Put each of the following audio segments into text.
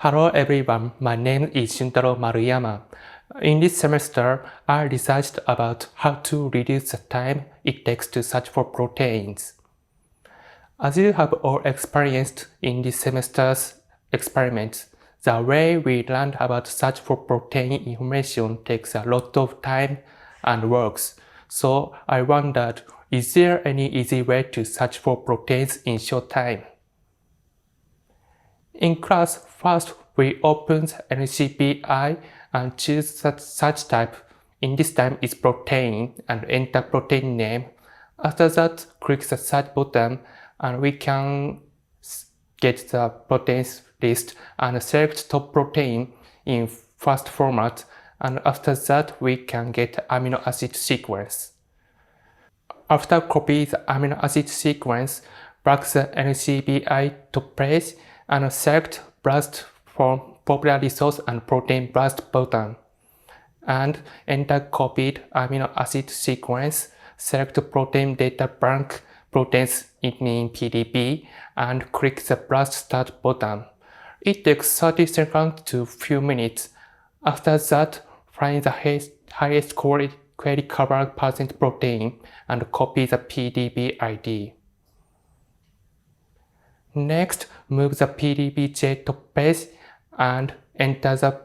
Hello everyone, my name is Shuntaro Maruyama. In this semester, I researched about how to reduce the time it takes to search for proteins. As you have all experienced in this semester's experiments, the way we learned about search for protein information takes a lot of time and works. So I wondered, is there any easy way to search for proteins in short time? In class, first we open the NCBI and choose the search type. In this time is protein and enter protein name. After that, click the search button and we can get the proteins list and select top protein in first format, and after that we can get amino acid sequence. After copy the amino acid sequence, drag the NCBI top page and select Blast from popular resource and protein blast button, and enter copied amino acid sequence, select protein data bank proteins in PDB and click the blast start button. It takes 30 seconds to few minutes. After that, find the highest query covered percent protein and copy the PDB ID. Next, move the PDBJ top page and enter the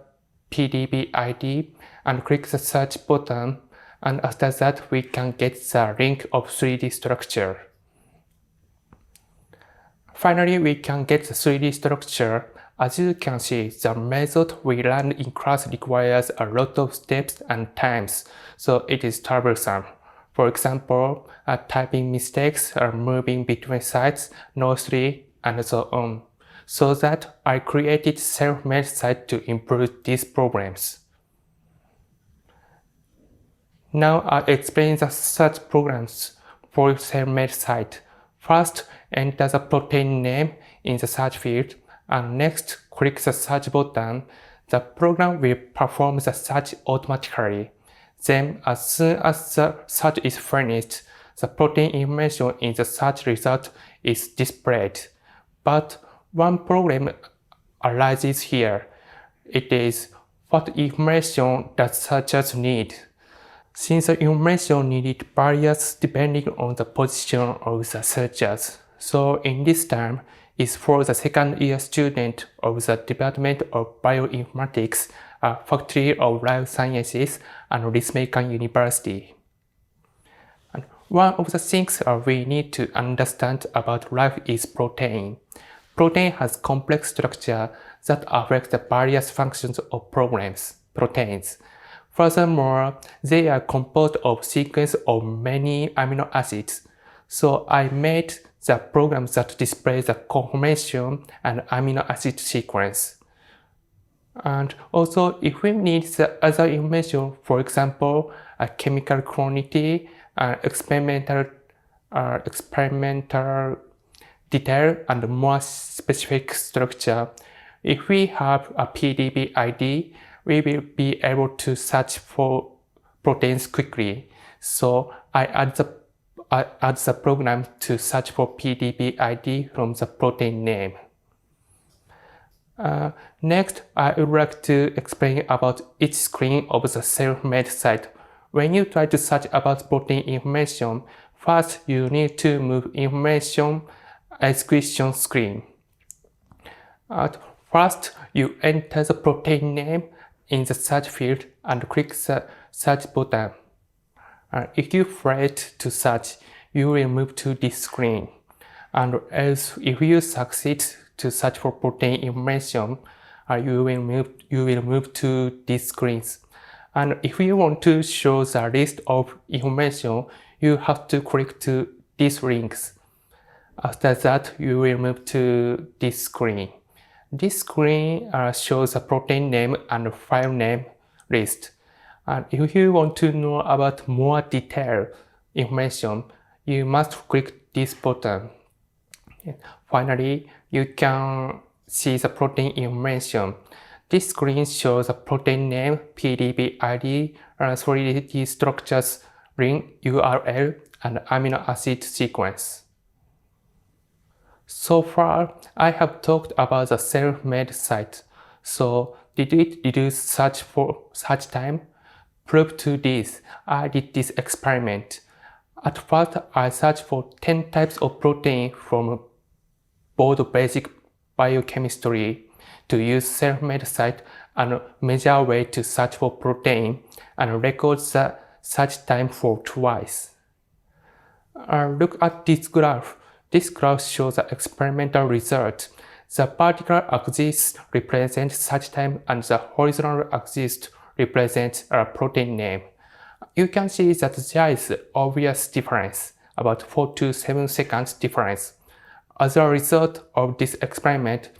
PDB ID and click the search button, and after that we can get the link of 3D structure. Finally, we can get the 3D structure. As you can see, the method we learned in class requires a lot of steps and times, so it is troublesome. For example, typing mistakes or moving between sites, no 3, and so on. So that I created self-made site to improve these problems. Now I explain the search programs for self-made site. First, enter the protein name in the search field, and next click the search button. The program will perform the search automatically. Then, as soon as the search is finished, the protein information in the search result is displayed. But one problem arises here. It is, what information does searchers need? Since the information needed varies depending on the position of the searchers, so in this term is for the second year student of the Department of Bioinformatics, Faculty of Life Sciences, and立命館University. And one of the things we need to understand about life is protein. Protein has complex structure that affects the various functions of proteins. Furthermore, they are composed of sequence of many amino acids. So I made the program that displays the conformation and amino acid sequence. And also, if we need the other information, for example, a chemical quantity, experimental detail, and more specific structure, if we have a PDB ID, we will be able to search for proteins quickly. So I add the program to search for PDB ID from the protein name. Next, I would like to explain about each screen of the self-made site. When you try to search about protein information, first you need to move information execution screen. First, you enter the protein name in the search field and click the search button. If you fail to search, you will move to this screen. And else, if you succeed to search for protein information, you will move to these screens. And if you want to show the list of information, you have to click to these links. After that, you will move to this screen. This screen shows the protein name and file name list. And if you want to know about more detailed information, you must click this button. Finally, you can see the protein information. This screen shows the protein name, PDB ID, 3D structures, link URL, and amino acid sequence. So far, I have talked about the self-made site. So, did it reduce search time? Proof to this, I did this experiment. At first, I searched for 10 types of protein from board basic biochemistry to use self-made site and measure way to search for protein and record the search time for twice. Look at this graph. This graph shows the experimental result. The vertical axis represents search time and the horizontal axis represents a protein name. You can see that there is obvious difference, about 4 to 7 seconds difference. As a result of this experiment,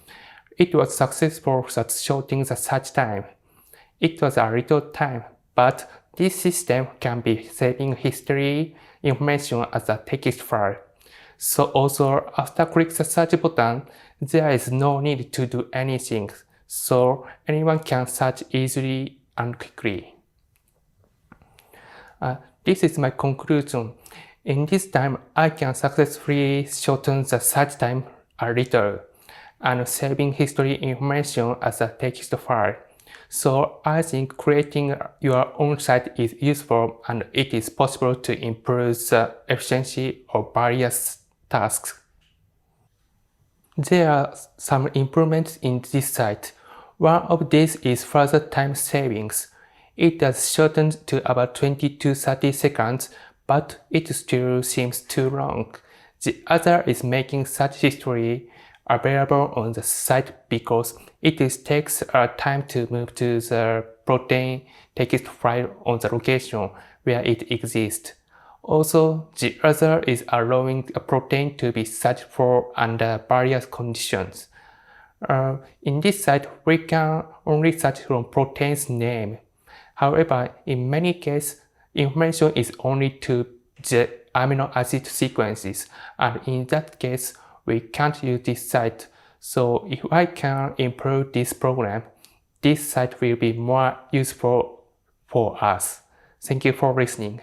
it was successful at shortening the search time. It was a little time, but this system can be saving history information as a text file. So also, after click the search button, there is no need to do anything, so anyone can search easily and quickly. This is my conclusion. In this time, I can successfully shorten the search time a little and saving history information as a text file. So I think creating your own site is useful and it is possible to improve the efficiency of various tasks. There are some improvements in this site. One of these is further time savings. It has shortened to about 20 to 30 seconds, but it still seems too long. The other is making search history available on the site because it takes time to move to the protein text file on the location where it exists. Also, the other is allowing a protein to be searched for under various conditions. In this site, we can only search from protein's name. However, in many cases, information is only to the amino acid sequences, and in that case, we can't use this site. So if I can improve this program, this site will be more useful for us. Thank you for listening.